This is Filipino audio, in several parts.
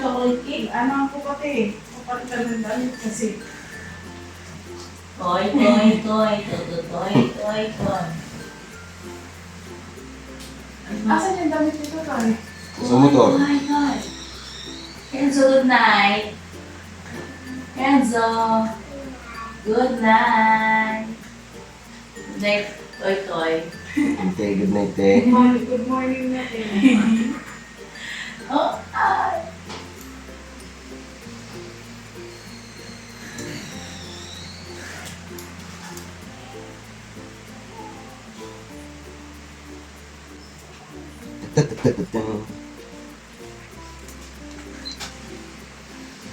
chocolate cake. Ano ako pati? Kapalitan ng damit kasi. Toy, toy, toy, toy, toy, toy, toy. Asan yung damit nito, Toy? Sa motor. Toy, toy. Kenzo, good night. Kenzo. Good night. Good night, toy, toy. Okay, good night, eh. Good morning natin. Oh, ay.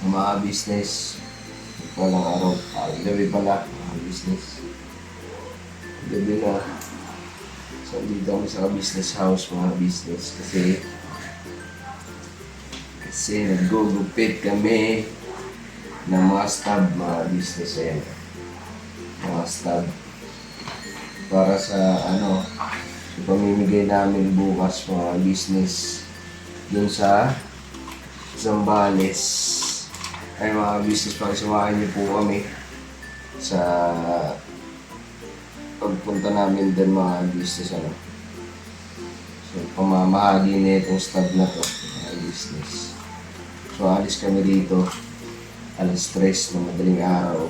Mga business. Walang araw. Gabi pala. Mga business. Gabi na. So, dito kami sa business house, mga business. Kasi nag-gugupit kami ng mga stab, mga business. Ayan. Mga stab. Para sa, pamimigay namin bukas, mga business. Dun sa Zambales. Ay, mga business, pakisamahan niyo po kami sa pagpunta namin din, mga business. So, pamamahagi na itong stab na to, mga business. So, alis kami dito alas 3 na madaling araw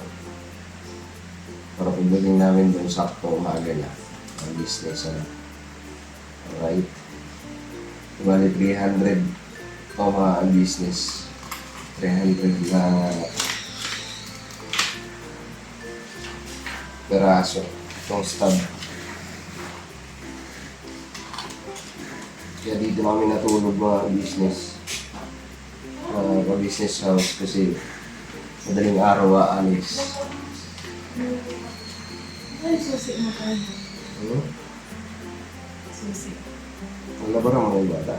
para pagdating namin doon sakto umaga na, mga business. Alright, bali 300 ito, mga business. 300 na peraso itong stab. Kaya dito kami natulog, mga business, business house, kasi madaling araw aalis. Ay, susi mo tayo. Ano? Susi. Ang labaran mo yung bata.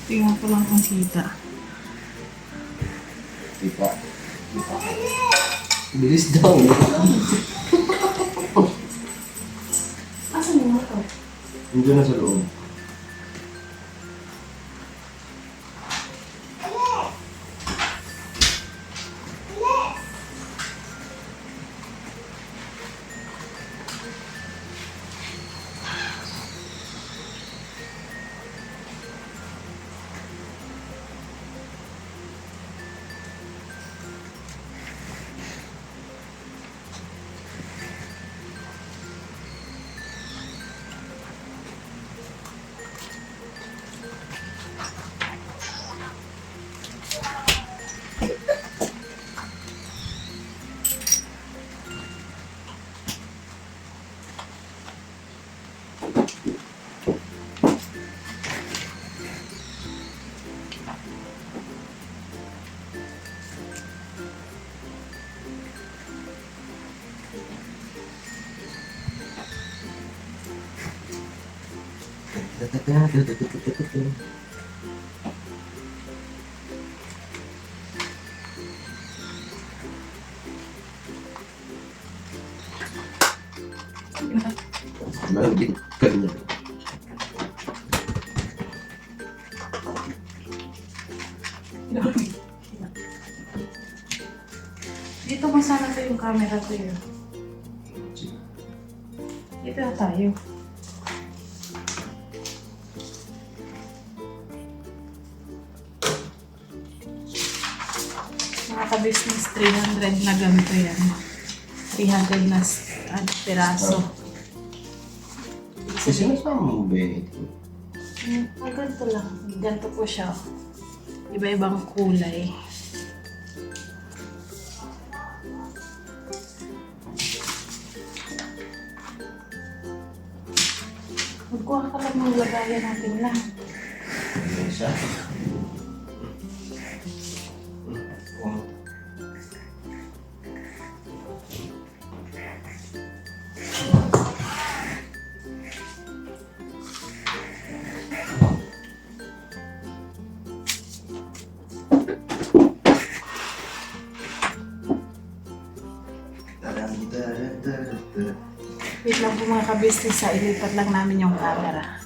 Tingnan ko lang kung kita. Kita. Bilis daw. Asan yung motor? Nandiyan na sa loob. Malapit ka niya. Dito mo sana ito yung camera ko yun. Dito na tayo. Mga ka-business, 300 na ganito yan. 300 na piraso. Kasi nasama mo ba ito? Ganito lang. Ganito po siya. Iba-ibang kulay. Magkuha ka lang ng lagayan natin lang. Ano siya? Wait lang po mga kabisnes, ilipat lang namin yung camera.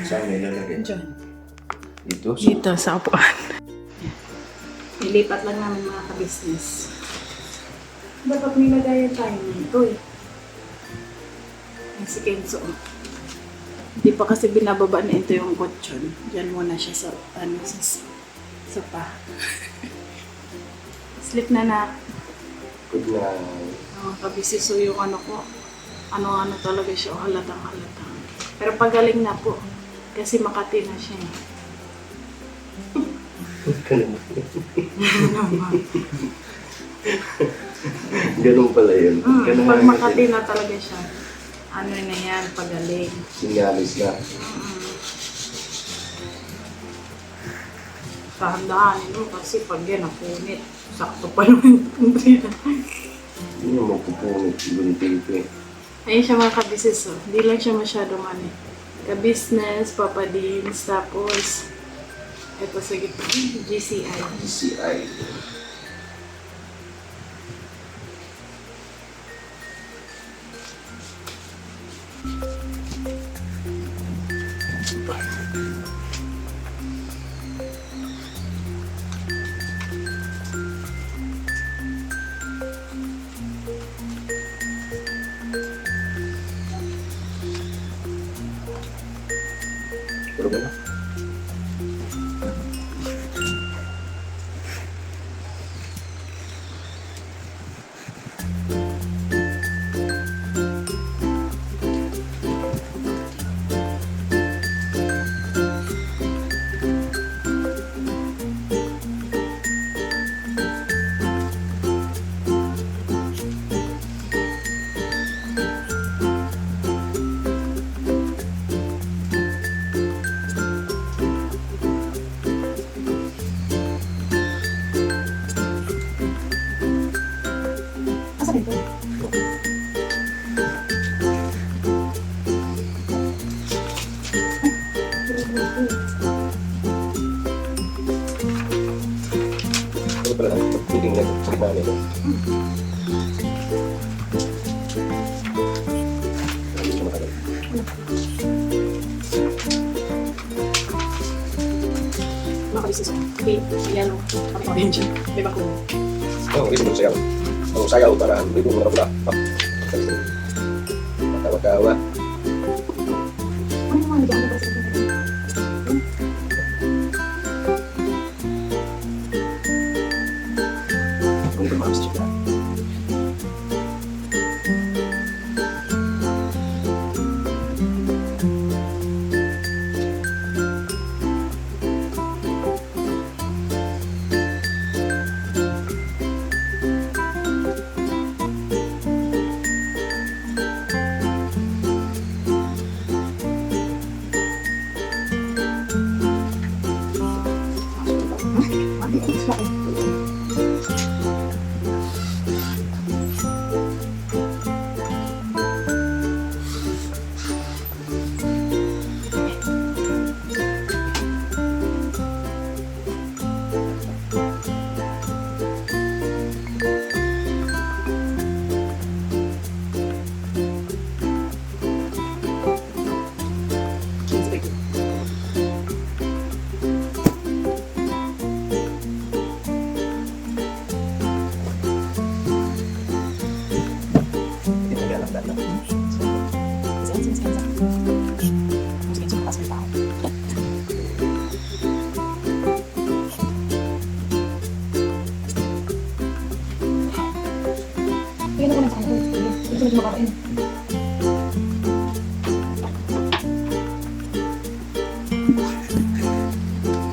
Saan may lalagay? Diyan. Dito? Dito sa upuan. Ilipat lang namin mga kabisnes. Dapat may lagayan tayo nito eh. Yan si Kenzo. Hindi pa kasi binababa na ito yung kutsyon. Diyan muna siya sa, sa pa. Sleep na na. Good night. Mga kabisnes, so yung ano ko, ano-ano talaga siya, halatang-halatang. Pero pagaling na po. Kasi Makati na siya eh. Ganun pala yun. Pag Makati na talaga siya, ano na yan, pagaling. Sinyalis na. Tahandaanin mo kasi pag yan napunit, sakto pa naman yung na. Hindi mo magpupunit. Bunti ito eh. Ayun siya mga kabisnes, oh. Hindi lang siya masyadong ano eh. Ka-business, papadins, tapos ito sa gitna, GCI. DCI. Tulog na. Asa dito? Ito pala. Piling na. Sakit na nito. Hindi siya matagal. Mga kabisnes, oh. Okay, yellow, kami orange, may bakong. Oh, ito mo sayaw. Ang sayaw para ito mo na pula. Matawa-tawa. Ano yung mga nagyan ko sa ito? Kung ito mga siya.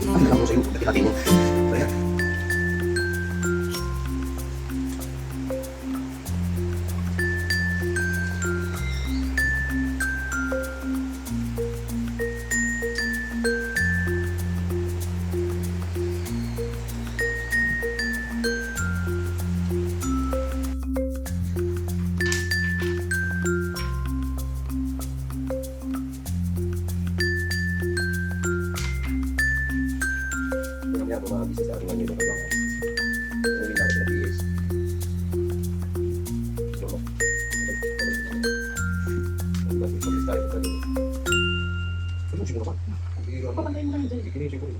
Ano lang ko sa'yo? Hati mo. Kaya. Kaya ako mga bisnes sa akin ngayon ng kabangan. Uwi na ako sa PS. Dahil ito rin. Ano siguro ka? Papantay mo lang dyan. Kikinisip ko rin.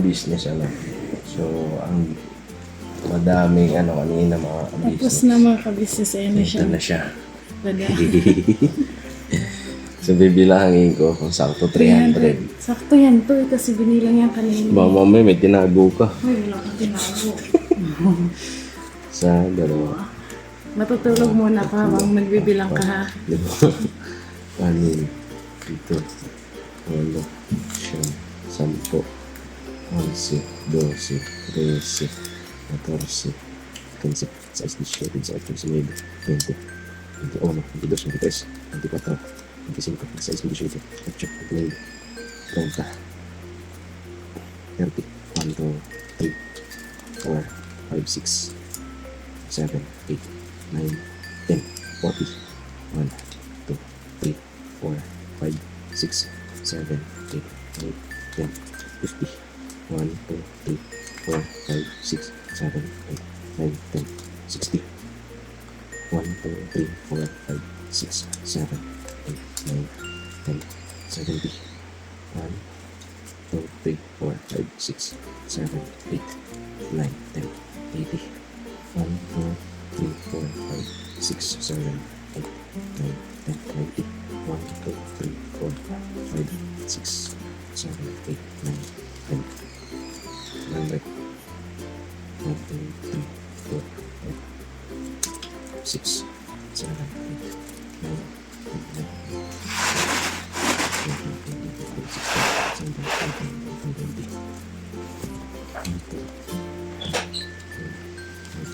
business ano. So ang madaming kanina mga Tapos business. na mga ka-business, ayun na siya. Ito na siya. Tada. So bibilangin ko kung sakto 300. Sakto yan to, kasi binilang yan kanina. Mama may tinago ka. Uy, wala kang tinago. Sa dalawa. Matutulog muna ka habang nagbibilang ka ha. Diba? Anin, pito, walo, siyam, 10, 11, 12, 13, 14, 15, 16, 17, 18, 19, 20, 21, 22, 23, 24, 25, 26, 27, 28, 29, 30, 30, 1, 2, 3, 4, 5, 6, 7, 8, 9, 10, 40, 1, 2, 3, 4, 5, 6, 7, 8, 9, 10, 50, 1, 2, 3, 4, 5, 6, 7, 8, 9, 10, 60, 1, 2, 3, 4, 5, 6, 7, 8, 9, 10, 70, 1, 2, 3, 4, 5, 6, 7, 8, 9, 10, 80, 1, 2, 3, 4, 5, 6, 7, 8, 9, 10, 90, 1, 2, 3, 4, 5, 6, 7, 8, 9, 10, 100, 1, 2, 3, 4, 5, 6, 7, 8, 9,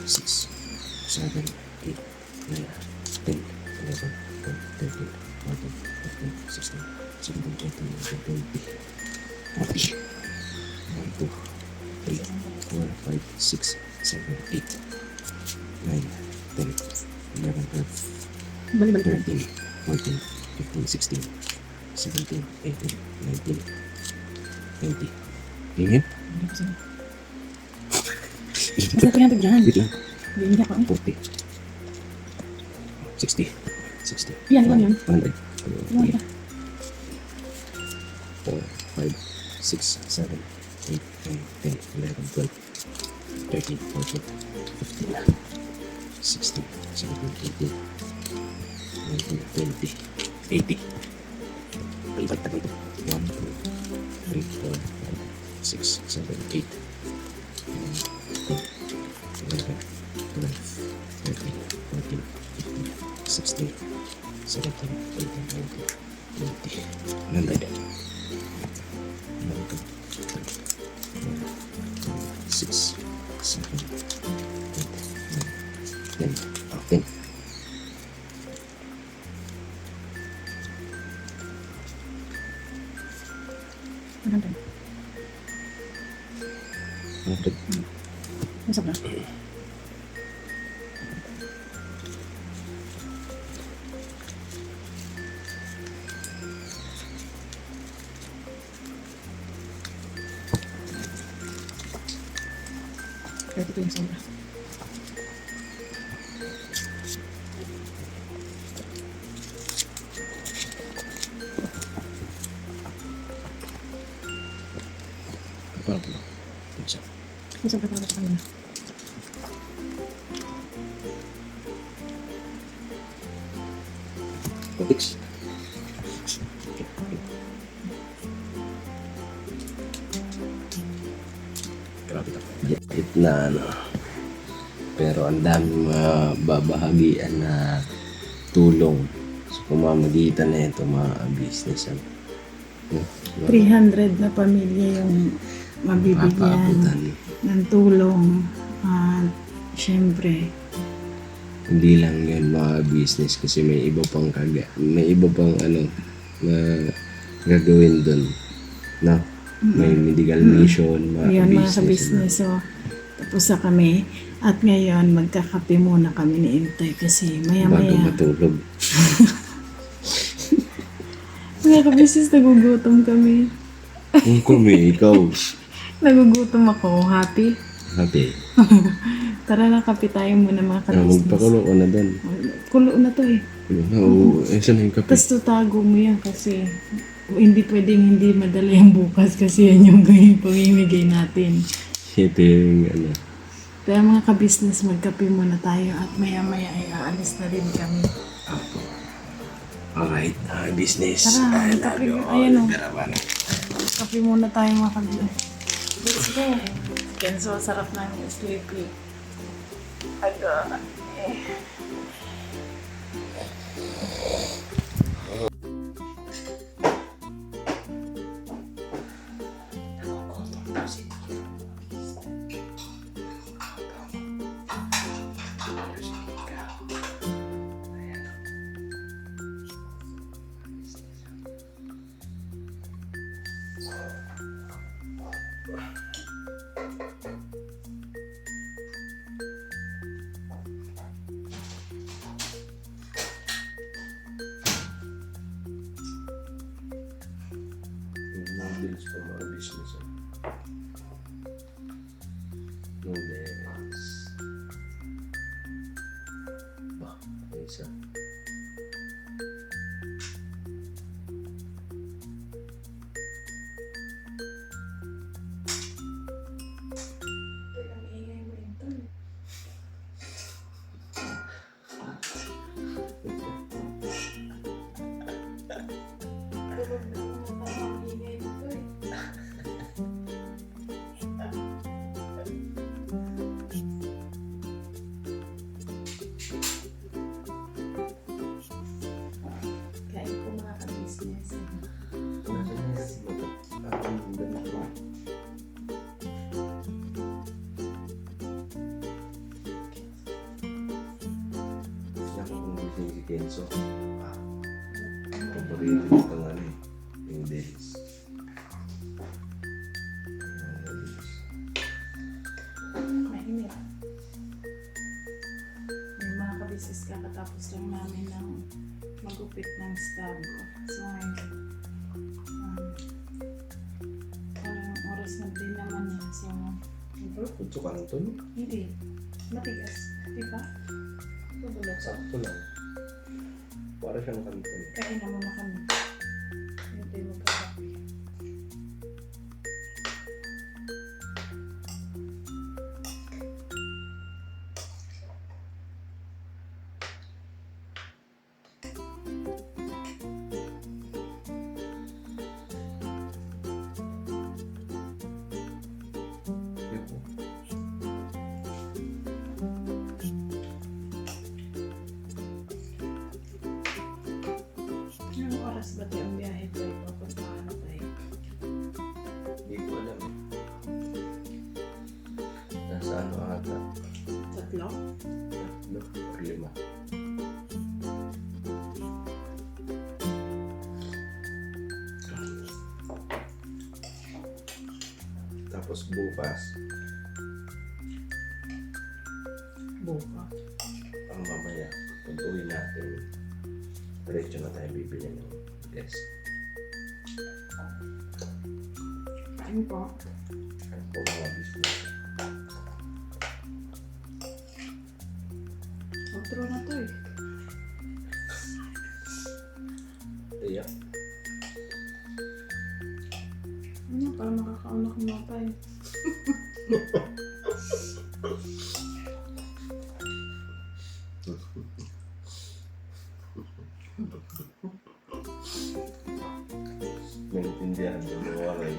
6, 7, 8, 9, 10, 11, 12, 13, 14, 15, 16, 17, 18, 19, 20, 40, 1, 2, 3, 4, 5, 6, 7, 8, 9, 10, 11, 12, Balik-balik. 13, 14, 15, 16, 17, 18, 19, 20. Tingin? Basta 300 dyan. Wait lang. Hindi ako eh. 40. 60. 60. Yan, yan. 100. Iwan kita. 4, 5, 6, 7, 8, 9, 10, 11, 12, 13, 14, 15, 16, 17, 18, 19, 20, 80. Palipat na ito. 1, 2, 3, 4, 5, 6, 7, 8, 9, 10, 11, 12, 13, 14, 15, 16, 17, 18, 19, 20, 100. 6, 7, 8, 9, 10. Oh, 10. Maganda. 100. Masok na. Pwede ko yung sobra. Parang po. Isa. May sobra para sa kanina. Fix. Grabe ka. It na ano. Pero ang daming babahagian na tulong sa pamamagitan na ito mga business. 300 na pamilya yung mabibigyan Mapaabutan. ng tulong. At syempre, Hindi lang yun mga business kasi may iba pang may iba pang ano na gagawin doon. No? May medical mission, mga yun mga business. ka-business. So, tapos na kami. At ngayon, magkakape muna kami ni Intay kasi Bago maya-maya. matulog. Mga ka-business, nagugutom kami. Kung kumi, ikaw. Nagugutom ako. Happy? Happy. Tara na, kape tayo muna mga ka-business. Magpakulo ko na doon. Kulo na to eh. Oo, saan na yung kape? Tapos tutago mo yan kasi hindi pwedeng hindi madala yung bukas kasi yan yung pamimigay natin. Ito yung ano. Kaya mga ka-business, magkape muna tayo at maya-maya ay aalis na rin kami. Alright, business. Tara, magkape. Ayan o. Garaban. Kape muna tayo mga ka-business. Let's go. Kenzo, sarap na yung sleepy. Aga. Noodles for mga business. Noodles. Bah, isa. Kain po mga ka-business. Si Kenzo. Paborito ko ng ano eh. Yung days. Mainit. Yung mga ka-business, kakatapos lang namin ng magupit ng stab. So ngayon, parang oras na din naman yan. So, Kutso ka lang to, no? hindi. Matigas. Diba? Tubulat. Sakto lang. Para siyang kanton. Kain na muna kami. Hindi mo pa kape. Anong oras ba tayo ang biyahe tayo? Papuntahan na tayo. Hindi ko alam eh. Nasa ano ata? 3? No, or 5. Tapos bukas, Buka. ang mamaya, pag uwi natin, diretso na tayo bibili ng gas. Kain po. At po mga business. Outro na to eh. Kaya, Ano, para makakaunak mo tayo. maintindihan ko mga waray.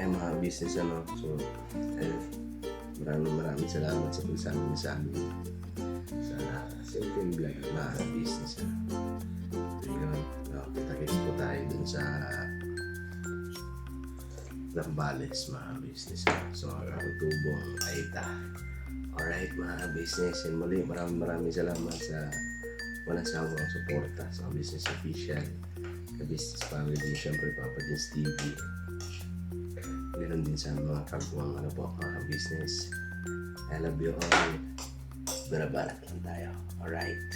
Mga business ano, so maraming salamat sa pagsama niyo sa amin sa simpleng vlog mga business ano. Yun, kita-kits po tayo dun sa Zambales mga business ano. So Tubong Aita. Alright mga business, and muli maraming salamat sa walang sawang suporta sa business official, ka-business family, syempre Papa Dins TV. Meron din sa mga kagwang ano po, mga business. I love you all. Barabarat lang tayo. Alright.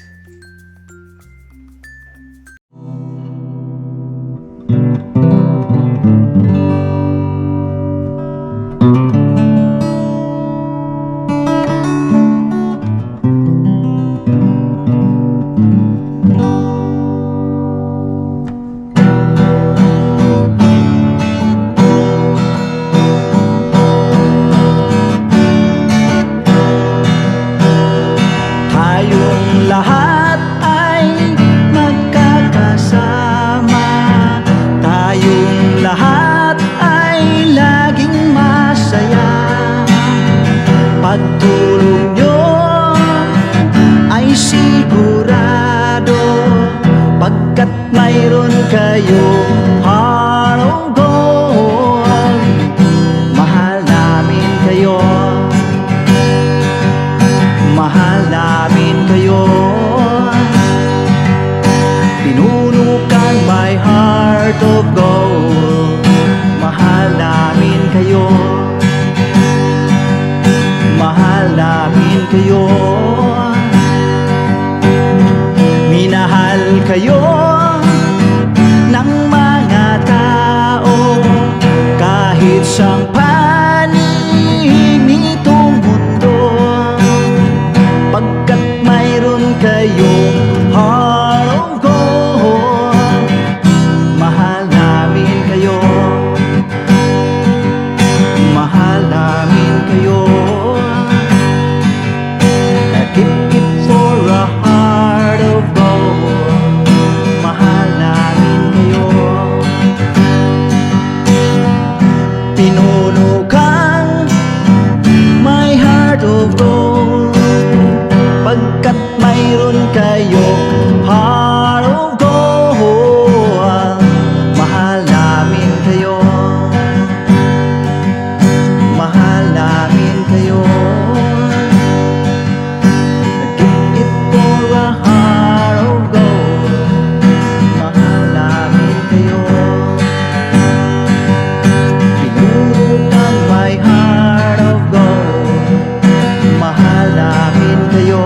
pagtulong nyo ay sigurado, pagkat mayroon kayong heart of gold. Mahal namin kayo, mahal namin kayo. Pinuno kang my heart of gold. Mahal namin kayo, mahal namin kayo. Minahal kayo ng mga tao kahit sang panig nitong mundo, pagkat mayroon kayong heart of gold. Mahal namin kayo, mahal namin kayo. Keep it for a heart of gold. Mahal namin kayo. Pinuno kang my heart of gold, pagkat mayroon kayong heart of gold. Mahal namin kayo, mahal namin kayo. Keep it for a heart of gold. Mahal namin kayo. Pinuno kang my heart of gold. Mahal namin kayo.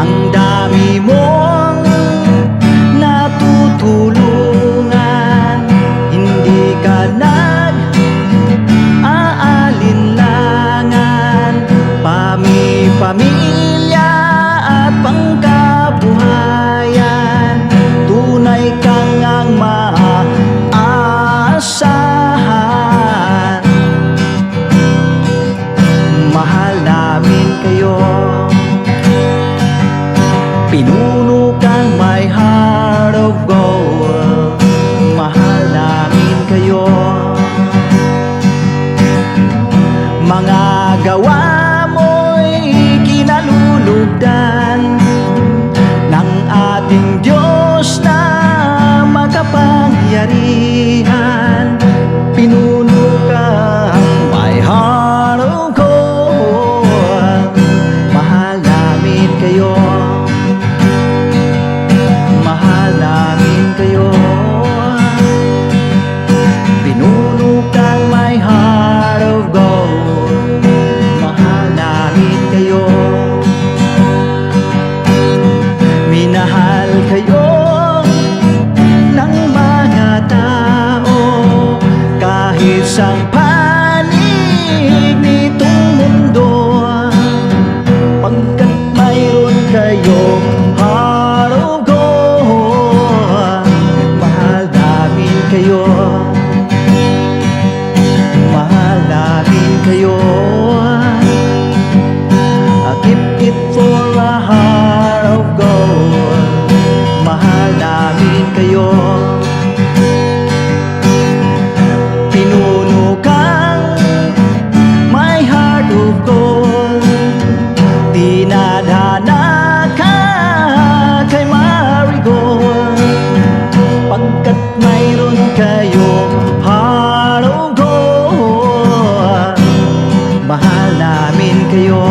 Ang dami mong natutulungan, hindi ka nag-aalinlangan. Pamilya at pangkabuhayan, tunay kang ang maaasahan. Mahal namin kayo. Pinuno kang my heart of gold. Mahal namin kayo. Mga gawa mo'y kinalulugdan ng ating Diyos na makapangyarihan. Pinuno kang my heart of gold. Mahal namin kayo, mahal namin kayo. Pinuno kang my heart of gold. Mahal namin kayo. Minahal kayo ng mga tao kahit sang panig nitong mundo, pagkat mayroon kayong heart of gold. Mahal namin kayo, mahal namin kayo. Keep it for a heart of gold. Mahal namin kayo. Pinuno kang my heart of gold. Dinadhana ka kay Marigold, pagkat mayroon kayong heart of gold. Mahal namin kayo.